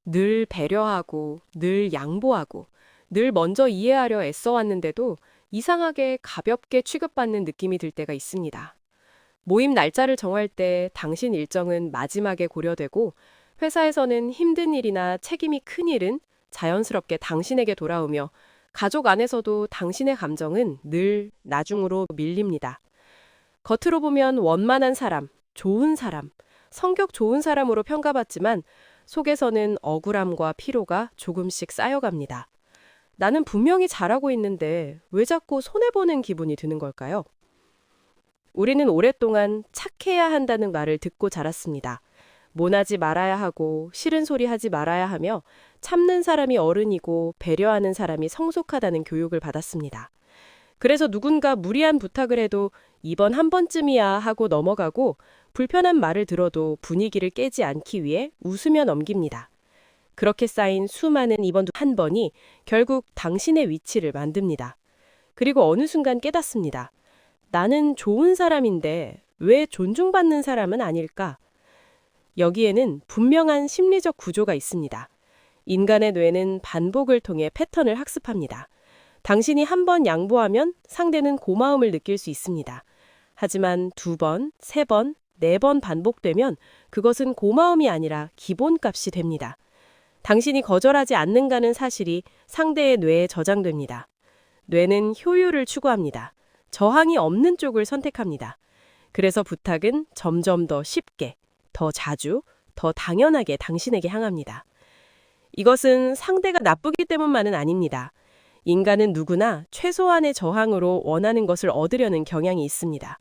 늘 배려하고, 늘 양보하고, 늘 먼저 이해하려 애써왔는데도 이상하게 가볍게 취급받는 느낌이 들 때가 있습니다. 모임 날짜를 정할 때 당신 일정은 마지막에 고려되고, 회사에서는 힘든 일이나 책임이 큰 일은 자연스럽게 당신에게 돌아오며, 가족 안에서도 당신의 감정은 늘 나중으로 밀립니다. 겉으로 보면 원만한 사람, 좋은 사람, 성격 좋은 사람으로 평가받지만 속에서는 억울함과 피로가 조금씩 쌓여갑니다. 나는 분명히 잘하고 있는데 왜 자꾸 손해보는 기분이 드는 걸까요? 우리는 오랫동안 착해야 한다는 말을 듣고 자랐습니다. 모나지 말아야 하고 싫은 소리 하지 말아야 하며 참는 사람이 어른이고 배려하는 사람이 성숙하다는 교육을 받았습니다. 그래서 누군가 무리한 부탁을 해도 이번 한 번쯤이야 하고 넘어가고 불편한 말을 들어도 분위기를 깨지 않기 위해 웃으며 넘깁니다. 그렇게 쌓인 수많은 이번 한 번이 결국 당신의 위치를 만듭니다. 그리고 어느 순간 깨닫습니다. 나는 좋은 사람인데 왜 존중받는 사람은 아닐까? 여기에는 분명한 심리적 구조가 있습니다. 인간의 뇌는 반복을 통해 패턴을 학습합니다. 당신이 한 번 양보하면 상대는 고마움을 느낄 수 있습니다. 하지만 두 번, 세 번, 네 번 반복되면 그것은 고마움이 아니라 기본값이 됩니다. 당신이 거절하지 않는다는 사실이 상대의 뇌에 저장됩니다. 뇌는 효율을 추구합니다. 저항이 없는 쪽을 선택합니다. 그래서 부탁은 점점 더 쉽게, 더 자주, 더 당연하게 당신에게 향합니다. 이것은 상대가 나쁘기 때문만은 아닙니다. 인간은 누구나 최소한의 저항으로 원하는 것을 얻으려는 경향이 있습니다.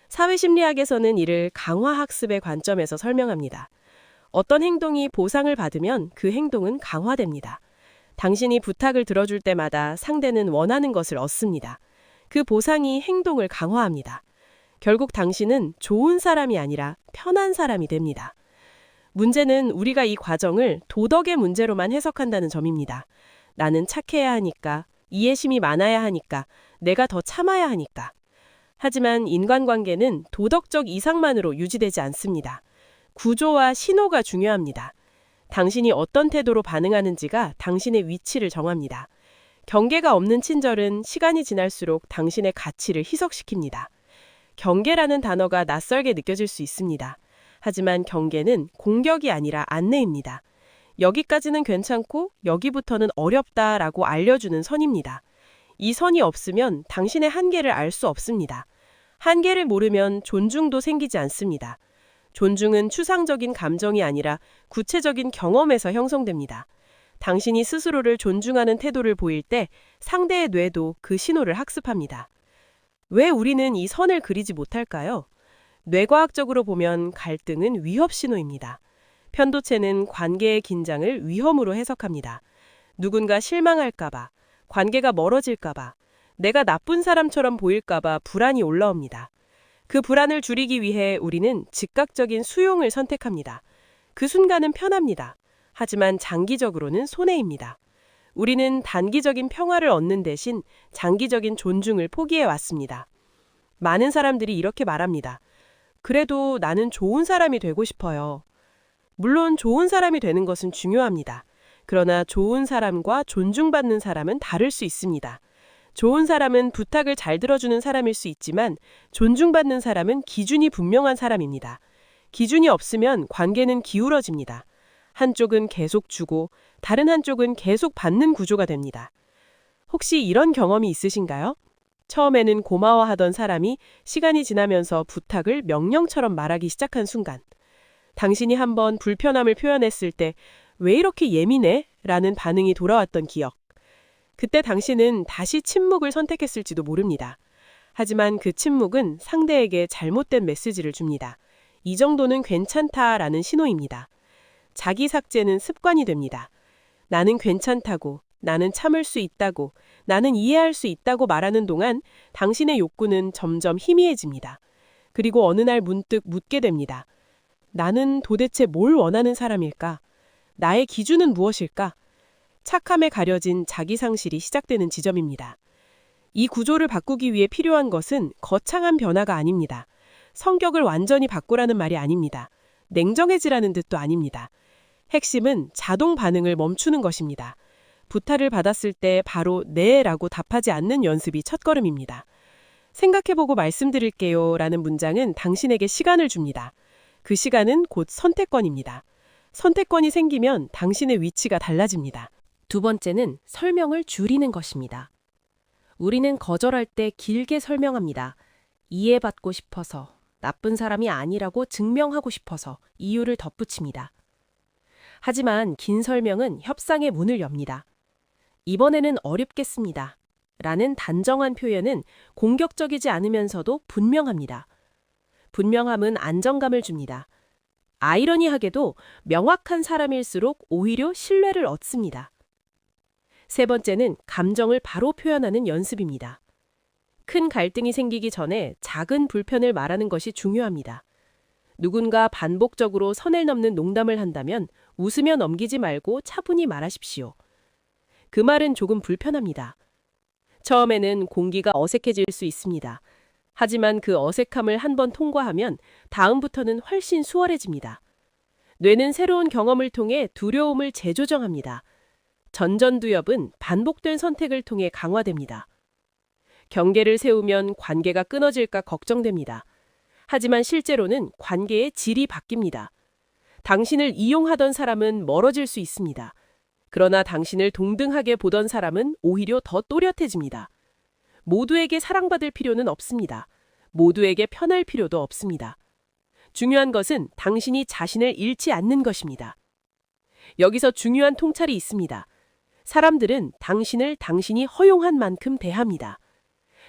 사회심리학에서는 이를 강화학습의 관점에서 설명합니다. 어떤 행동이 보상을 받으면 그 행동은 강화됩니다. 당신이 부탁을 들어줄 때마다 상대는 원하는 것을 얻습니다. 그 보상이 행동을 강화합니다. 결국 당신은 좋은 사람이 아니라 편한 사람이 됩니다. 문제는 우리가 이 과정을 도덕의 문제로만 해석한다는 점입니다. 나는 착해야 하니까, 이해심이 많아야 하니까, 내가 더 참아야 하니까. 하지만 인간관계는 도덕적 이상만으로 유지되지 않습니다. 구조와 신호가 중요합니다. 당신이 어떤 태도로 반응하는지가 당신의 위치를 정합니다. 경계가 없는 친절은 시간이 지날수록 당신의 가치를 희석시킵니다. 경계라는 단어가 낯설게 느껴질 수 있습니다. 하지만 경계는 공격이 아니라 안내입니다. 여기까지는 괜찮고 여기부터는 어렵다라고 알려주는 선입니다. 이 선이 없으면 당신의 한계를 알 수 없습니다. 한계를 모르면 존중도 생기지 않습니다. 존중은 추상적인 감정이 아니라 구체적인 경험에서 형성됩니다. 당신이 스스로를 존중하는 태도를 보일 때 상대의 뇌도 그 신호를 학습합니다. 왜 우리는 이 선을 그리지 못할까요? 뇌과학적으로 보면 갈등은 위협 신호입니다. 편도체는 관계의 긴장을 위험으로 해석합니다. 누군가 실망할까봐, 관계가 멀어질까봐, 내가 나쁜 사람처럼 보일까봐 불안이 올라옵니다. 그 불안을 줄이기 위해 우리는 즉각적인 수용을 선택합니다. 그 순간은 편합니다. 하지만 장기적으로는 손해입니다. 우리는 단기적인 평화를 얻는 대신 장기적인 존중을 포기해 왔습니다. 많은 사람들이 이렇게 말합니다. 그래도 나는 좋은 사람이 되고 싶어요. 물론 좋은 사람이 되는 것은 중요합니다. 그러나 좋은 사람과 존중받는 사람은 다를 수 있습니다. 좋은 사람은 부탁을 잘 들어주는 사람일 수 있지만 존중받는 사람은 기준이 분명한 사람입니다. 기준이 없으면 관계는 기울어집니다. 한쪽은 계속 주고 다른 한쪽은 계속 받는 구조가 됩니다. 혹시 이런 경험이 있으신가요? 처음에는 고마워하던 사람이 시간이 지나면서 부탁을 명령처럼 말하기 시작한 순간, 당신이 한번 불편함을 표현했을 때 왜 이렇게 예민해? 라는 반응이 돌아왔던 기억. 그때 당신은 다시 침묵을 선택했을지도 모릅니다. 하지만 그 침묵은 상대에게 잘못된 메시지를 줍니다. 이 정도는 괜찮다라는 신호입니다. 자기 삭제는 습관이 됩니다. 나는 괜찮다고, 나는 참을 수 있다고, 나는 이해할 수 있다고 말하는 동안 당신의 욕구는 점점 희미해집니다. 그리고 어느 날 문득 묻게 됩니다. 나는 도대체 뭘 원하는 사람일까? 나의 기준은 무엇일까? 착함에 가려진 자기 상실이 시작되는 지점입니다. 이 구조를 바꾸기 위해 필요한 것은 거창한 변화가 아닙니다. 성격을 완전히 바꾸라는 말이 아닙니다. 냉정해지라는 뜻도 아닙니다. 핵심은 자동 반응을 멈추는 것입니다. 부탁을 받았을 때 바로 네라고 답하지 않는 연습이 첫걸음입니다. 생각해보고 말씀드릴게요 라는 문장은 당신에게 시간을 줍니다. 그 시간은 곧 선택권입니다. 선택권이 생기면 당신의 위치가 달라집니다. 두 번째는 설명을 줄이는 것입니다. 우리는 거절할 때 길게 설명합니다. 이해받고 싶어서, 나쁜 사람이 아니라고 증명하고 싶어서 이유를 덧붙입니다. 하지만 긴 설명은 협상의 문을 엽니다. 이번에는 어렵겠습니다. 라는 단정한 표현은 공격적이지 않으면서도 분명합니다. 분명함은 안정감을 줍니다. 아이러니하게도 명확한 사람일수록 오히려 신뢰를 얻습니다. 세 번째는 감정을 바로 표현하는 연습입니다. 큰 갈등이 생기기 전에 작은 불편을 말하는 것이 중요합니다. 누군가 반복적으로 선을 넘는 농담을 한다면 웃으며 넘기지 말고 차분히 말하십시오. 그 말은 조금 불편합니다. 처음에는 공기가 어색해질 수 있습니다. 하지만 그 어색함을 한번 통과하면 다음부터는 훨씬 수월해집니다. 뇌는 새로운 경험을 통해 두려움을 재조정합니다. 전전두엽은 반복된 선택을 통해 강화됩니다. 경계를 세우면 관계가 끊어질까 걱정됩니다. 하지만 실제로는 관계의 질이 바뀝니다. 당신을 이용하던 사람은 멀어질 수 있습니다. 그러나 당신을 동등하게 보던 사람은 오히려 더 또렷해집니다. 모두에게 사랑받을 필요는 없습니다. 모두에게 편할 필요도 없습니다. 중요한 것은 당신이 자신을 잃지 않는 것입니다. 여기서 중요한 통찰이 있습니다. 사람들은 당신을 당신이 허용한 만큼 대합니다.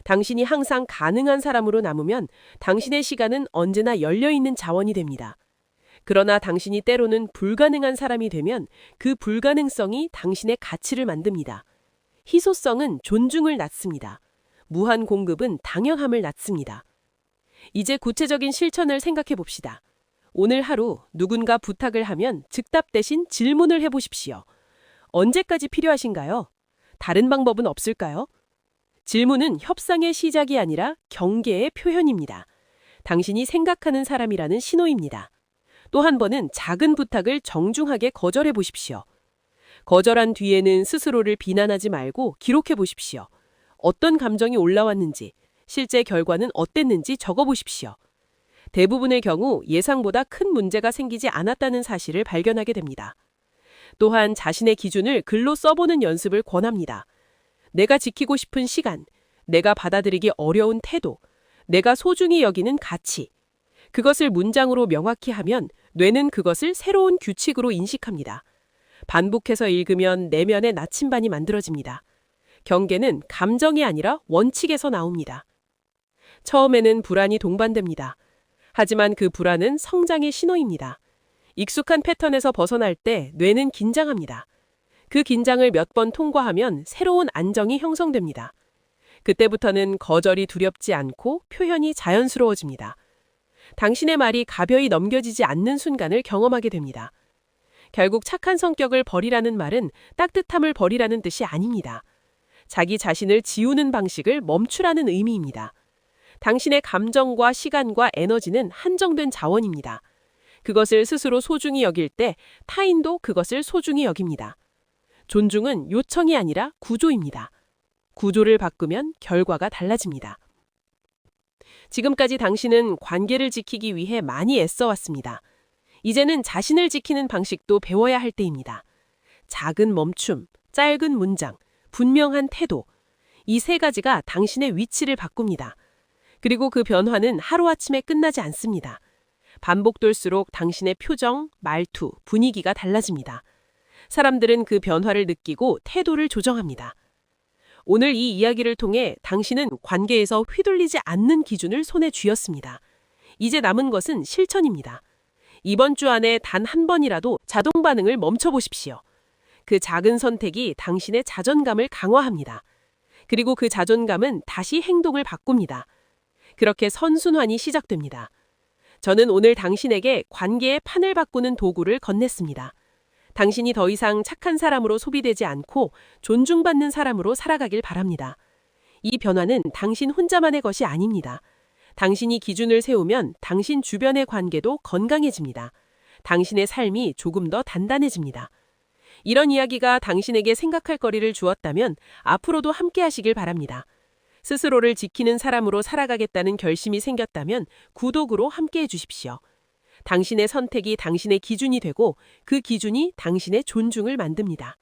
당신이 항상 가능한 사람으로 남으면 당신의 시간은 언제나 열려있는 자원이 됩니다. 그러나 당신이 때로는 불가능한 사람이 되면 그 불가능성이 당신의 가치를 만듭니다. 희소성은 존중을 낳습니다. 무한 공급은 당연함을 낳습니다. 이제 구체적인 실천을 생각해 봅시다. 오늘 하루 누군가 부탁을 하면 즉답 대신 질문을 해보십시오. 언제까지 필요하신가요? 다른 방법은 없을까요? 질문은 협상의 시작이 아니라 경계의 표현입니다. 당신이 생각하는 사람이라는 신호입니다. 또 한 번은 작은 부탁을 정중하게 거절해 보십시오. 거절한 뒤에는 스스로를 비난하지 말고 기록해 보십시오. 어떤 감정이 올라왔는지, 실제 결과는 어땠는지 적어 보십시오. 대부분의 경우 예상보다 큰 문제가 생기지 않았다는 사실을 발견하게 됩니다. 또한 자신의 기준을 글로 써보는 연습을 권합니다. 내가 지키고 싶은 시간, 내가 받아들이기 어려운 태도, 내가 소중히 여기는 가치. 그것을 문장으로 명확히 하면 뇌는 그것을 새로운 규칙으로 인식합니다. 반복해서 읽으면 내면의 나침반이 만들어집니다. 경계는 감정이 아니라 원칙에서 나옵니다. 처음에는 불안이 동반됩니다. 하지만 그 불안은 성장의 신호입니다. 익숙한 패턴에서 벗어날 때 뇌는 긴장합니다. 그 긴장을 몇 번 통과하면 새로운 안정이 형성됩니다. 그때부터는 거절이 두렵지 않고 표현이 자연스러워집니다. 당신의 말이 가벼이 넘겨지지 않는 순간을 경험하게 됩니다. 결국 착한 성격을 버리라는 말은 따뜻함을 버리라는 뜻이 아닙니다. 자기 자신을 지우는 방식을 멈추라는 의미입니다. 당신의 감정과 시간과 에너지는 한정된 자원입니다. 그것을 스스로 소중히 여길 때 타인도 그것을 소중히 여깁니다. 존중은 요청이 아니라 구조입니다. 구조를 바꾸면 결과가 달라집니다. 지금까지 당신은 관계를 지키기 위해 많이 애써왔습니다. 이제는 자신을 지키는 방식도 배워야 할 때입니다. 작은 멈춤, 짧은 문장, 분명한 태도. 이 세 가지가 당신의 위치를 바꿉니다. 그리고 그 변화는 하루아침에 끝나지 않습니다. 반복될수록 당신의 표정, 말투, 분위기가 달라집니다. 사람들은 그 변화를 느끼고 태도를 조정합니다. 오늘 이 이야기를 통해 당신은 관계에서 휘둘리지 않는 기준을 손에 쥐었습니다. 이제 남은 것은 실천입니다. 이번 주 안에 단 한 번이라도 자동 반응을 멈춰보십시오. 그 작은 선택이 당신의 자존감을 강화합니다. 그리고 그 자존감은 다시 행동을 바꿉니다. 그렇게 선순환이 시작됩니다. 저는 오늘 당신에게 관계의 판을 바꾸는 도구를 건넸습니다. 당신이 더 이상 착한 사람으로 소비되지 않고 존중받는 사람으로 살아가길 바랍니다. 이 변화는 당신 혼자만의 것이 아닙니다. 당신이 기준을 세우면 당신 주변의 관계도 건강해집니다. 당신의 삶이 조금 더 단단해집니다. 이런 이야기가 당신에게 생각할 거리를 주었다면 앞으로도 함께 하시길 바랍니다. 스스로를 지키는 사람으로 살아가겠다는 결심이 생겼다면 구독으로 함께 해주십시오. 당신의 선택이 당신의 기준이 되고 그 기준이 당신의 존중을 만듭니다.